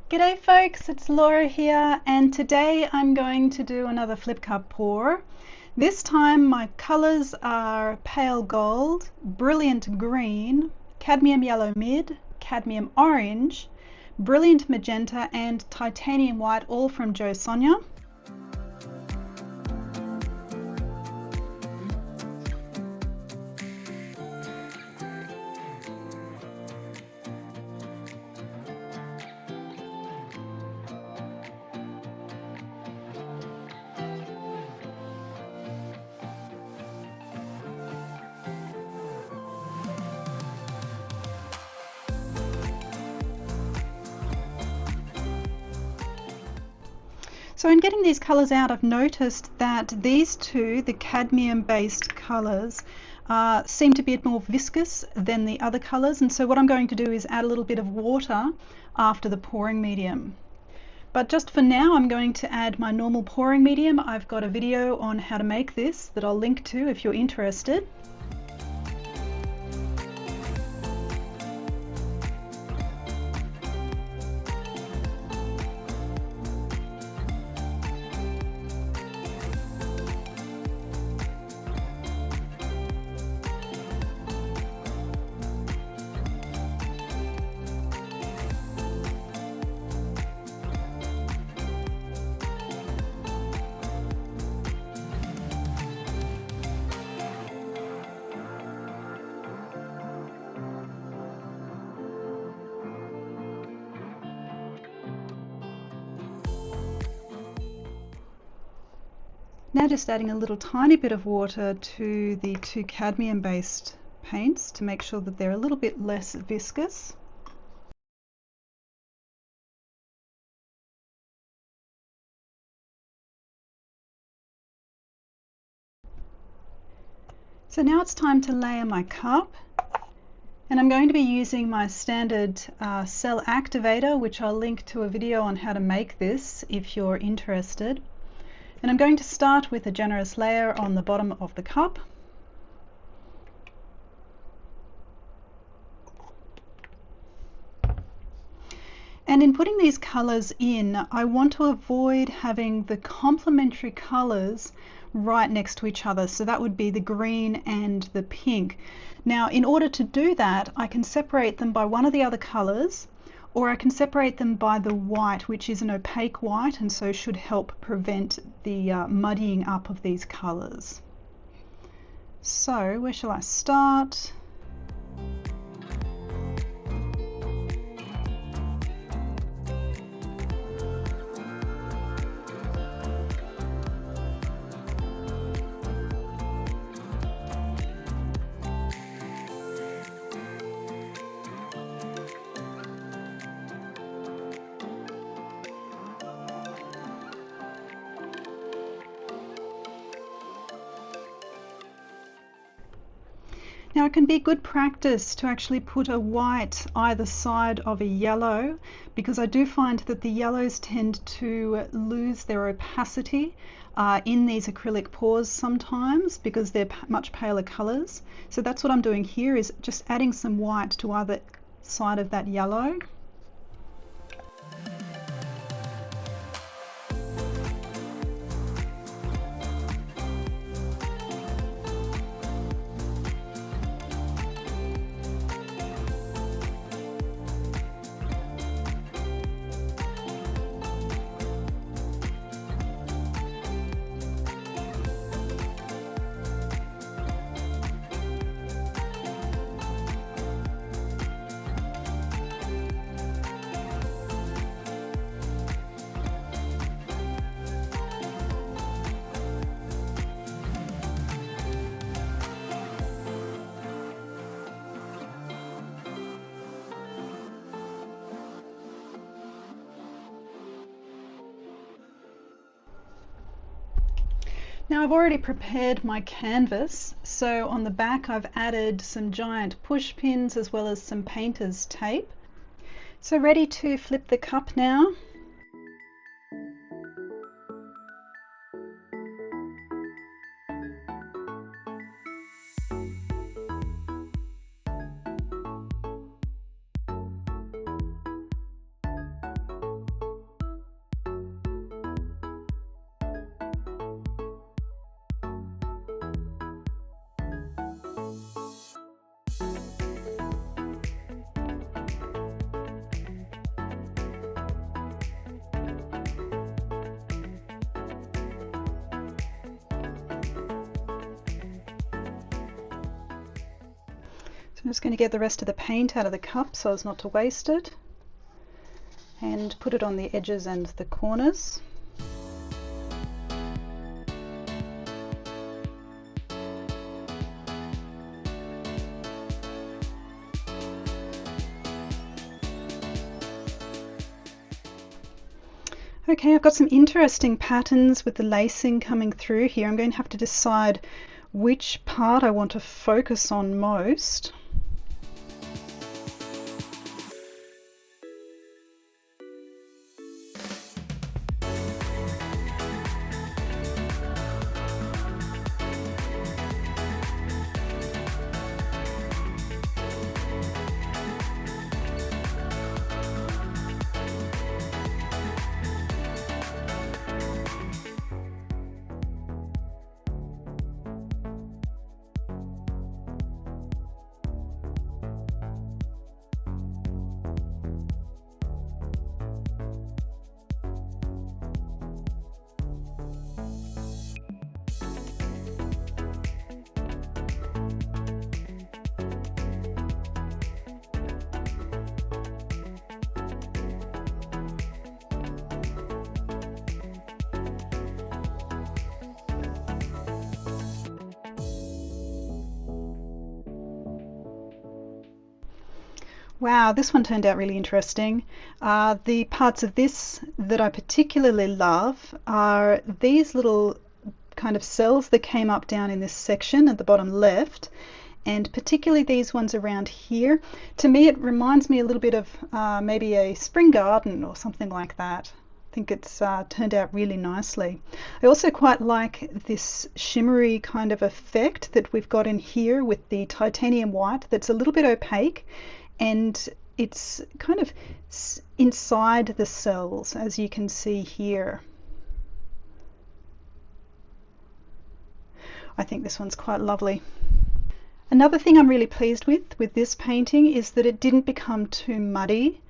G'day folks, it's Laura here, and today I'm going to do another flip cup pour. This time my colours are pale gold, brilliant green, cadmium yellow mid, cadmium orange, brilliant magenta and titanium white, all from Jo Sonja. So in getting these colours out, I've noticed that these two, the cadmium based colours, seem to be a bit more viscous than the other colours, and so what I'm going to do is add a little bit of water after the pouring medium. But just for now I'm going to add my normal pouring medium. I've got a video on how to make this that I'll link to if you're interested. Now just adding a little tiny bit of water to the two cadmium based paints to make sure that they're a little bit less viscous. So now it's time to layer my cup, and I'm going to be using my standard cell activator, which I'll link to a video on how to make this if you're interested. And I'm going to start with a generous layer on the bottom of the cup. And in putting these colours in, I want to avoid having the complementary colours right next to each other. So that would be the green and the pink. Now, in order to do that, I can separate them by one of the other colours, or I can separate them by the white, which is an opaque white, and so should help prevent the muddying up of these colours. So where shall I start? Now it can be good practice to actually put a white either side of a yellow, because I do find that the yellows tend to lose their opacity in these acrylic pours sometimes because they're much paler colours. So that's what I'm doing here, is just adding some white to either side of that yellow. Now I've already prepared my canvas, so on the back I've added some giant push pins as well as some painter's tape. So ready to flip the cup now. So I'm just going to get the rest of the paint out of the cup so as not to waste it, and put it on the edges and the corners. Okay, I've got some interesting patterns with the lacing coming through here. I'm going to have to decide which part I want to focus on most. Wow, this one turned out really interesting. The parts of this that I particularly love are these little kind of cells that came up down in this section at the bottom left, and particularly these ones around here. To me, it reminds me a little bit of maybe a spring garden or something like that. I think it's turned out really nicely. I also quite like this shimmery kind of effect that we've got in here with the titanium white that's a little bit opaque, and it's kind of inside the cells, as you can see here. I think this one's quite lovely. Another thing I'm really pleased with this painting is that it didn't become too muddy.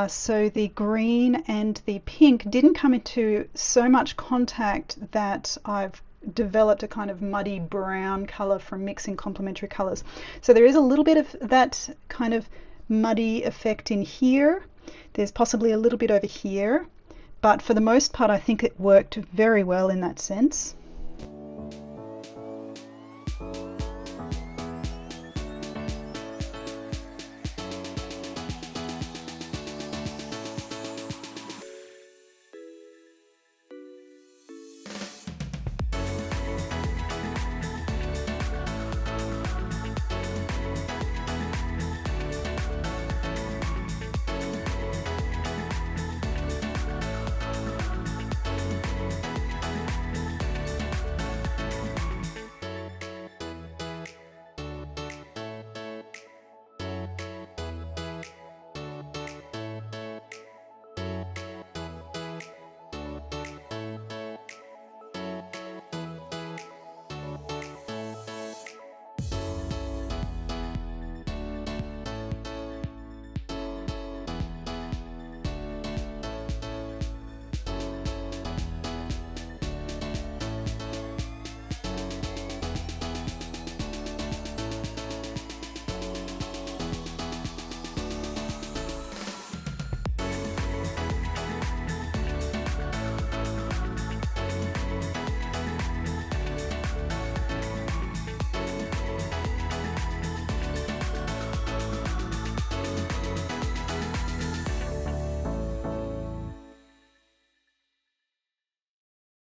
So the green and the pink didn't come into so much contact that I've developed a kind of muddy brown color from mixing complementary colors. So there is a little bit of that kind of muddy effect in here. There's possibly a little bit over here, but for the most part I think it worked very well in that sense.